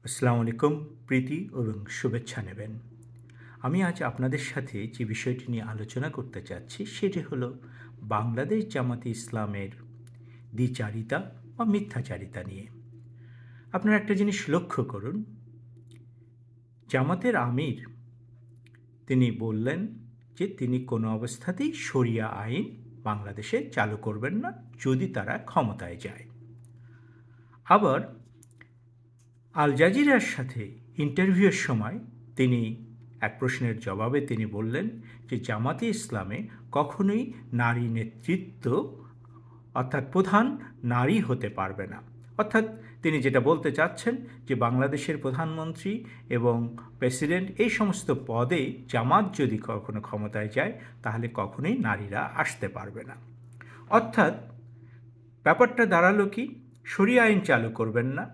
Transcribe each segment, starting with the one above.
আসসালামু আলাইকুম। প্রীতি এবং শুভেচ্ছা নেবেন। আমি আজ আপনাদের সাথে যে বিষয়টি নিয়ে আলোচনা করতে চাচ্ছি সেটি হলো বাংলাদেশ জামাতে ইসলামের দ্বিচারিতা বা মিথ্যাচারিতা নিয়ে। আপনারা একটা জিনিস লক্ষ্য করুন, জামাতের আমির তিনি বললেন যে তিনি কোনো অবস্থাতেই শরিয়া আইন বাংলাদেশে চালু করবেন না যদি তারা ক্ষমতায় যায়। আবার আল জাজিরার সাথে ইন্টারভিউয়ের সময় তিনি এক প্রশ্নের জবাবে তিনি বললেন যে জামাতে ইসলামে কখনোই নারী নেতৃত্ব অর্থাৎ প্রধান নারী হতে পারবে না। অর্থাৎ তিনি যেটা বলতে চাচ্ছেন যে বাংলাদেশের প্রধানমন্ত্রী এবং প্রেসিডেন্ট এই সমস্ত পদে জামাত যদি কখনো ক্ষমতায় যায় তাহলে কখনোই নারীরা আসতে পারবে না। অর্থাৎ ব্যাপারটা দাঁড়ালো কি, শরিয়া আইন চালু করবেন না,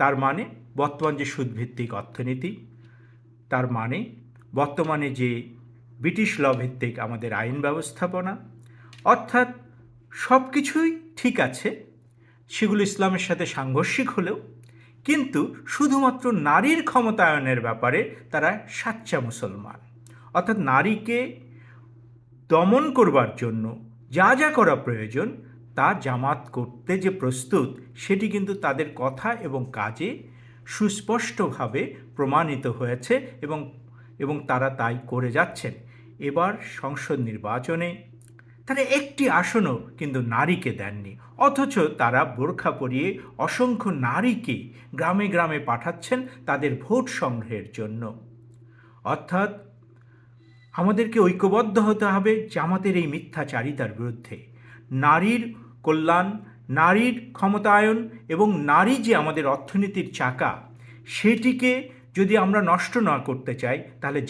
তার মানে বর্তমান যে সুদভিত্তিক অর্থনীতি, তার মানে বর্তমানে যে ব্রিটিশ ল ভিত্তিক আমাদের আইন ব্যবস্থাপনা, অর্থাৎ সব কিছুই ঠিক আছে, সেগুলো ইসলামের সাথে সাংঘর্ষিক হলেও কিন্তু শুধুমাত্র নারীর ক্ষমতায়নের ব্যাপারে তারা সাচ্চা মুসলমান। অর্থাৎ নারীকে দমন করবার জন্য যা যা করা প্রয়োজন তা জামাত করতে যে প্রস্তুত সেটি কিন্তু তাদের কথা এবং কাজে সুস্পষ্টভাবে প্রমাণিত হয়েছে এবং তারা তাই করে যাচ্ছেন। এবার সংসদ নির্বাচনে তারা একটি আসনও কিন্তু নারীকে দেননি, অথচ তারা বোরখা পরিয়ে অসংখ্য নারীকে গ্রামে গ্রামে পাঠাচ্ছেন তাদের ভোট সংগ্রহের জন্য। অর্থাৎ আমাদেরকে ঐক্যবদ্ধ হতে হবে জামাতের এই মিথ্যাচারিতার বিরুদ্ধে। নারীর কল্যাণ, নারীর ক্ষমতায়ন এবং নারী যে আমাদের অর্থনীতির চাকা, সেটিকে যদি আমরা নষ্ট না করতে চাই তাহলে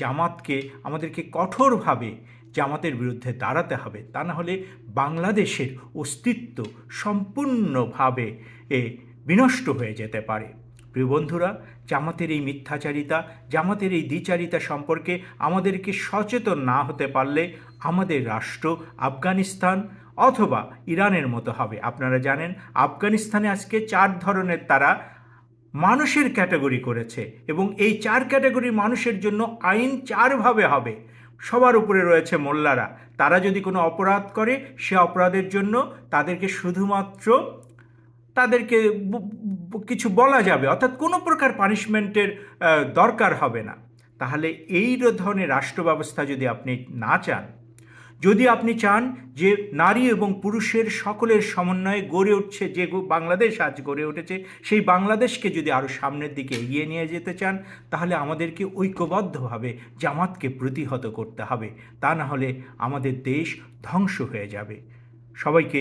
আমাদেরকে কঠোরভাবে জামাতের বিরুদ্ধে দাঁড়াতে হবে। তা না হলে বাংলাদেশের অস্তিত্ব সম্পূর্ণভাবে বিনষ্ট হয়ে যেতে পারে। প্রিয় বন্ধুরা, জামাতের এই মিথ্যাচারিতা, জামাতের এই দ্বিচারিতা সম্পর্কে আমাদেরকে সচেতন না হতে পারলে আমাদের রাষ্ট্র আফগানিস্তান অথবা ইরানের মতো হবে। আপনারা জানেন আফগানিস্তানে আজকে 4 ধরনের তারা মানুষের ক্যাটাগরি করেছে এবং এই 4 ক্যাটাগরির মানুষের জন্য আইন 4 ভাবে হবে। সবার উপরে রয়েছে মোল্লারা। তারা যদি কোনো অপরাধ করে সে অপরাধের জন্য তাদেরকে কিছু বলা যাবে, অর্থাৎ কোনো প্রকার পানিশমেন্টের দরকার হবে না। তাহলে এই ধরনের রাষ্ট্র ব্যবস্থা যদি আপনি না চান, যদি আপনি চান যে নারী এবং পুরুষের সকলের সমন্বয়ে গড়ে উঠছে যে বাংলাদেশ আজ গড়ে উঠেছে, সেই বাংলাদেশকে যদি আরও সামনের দিকে এগিয়ে নিয়ে যেতে চান তাহলে আমাদেরকে ঐক্যবদ্ধভাবে জামাতকে প্রতিহত করতে হবে। তা না হলে আমাদের দেশ ধ্বংস হয়ে যাবে। সবাইকে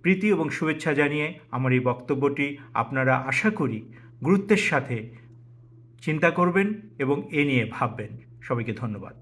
প্রীতি এবং শুভেচ্ছা জানিয়ে আমার এই বক্তব্যটি আপনারা আশা করি গুরুত্বের সাথে চিন্তা করবেন এবং এ নিয়ে ভাববেন। সবাইকে ধন্যবাদ।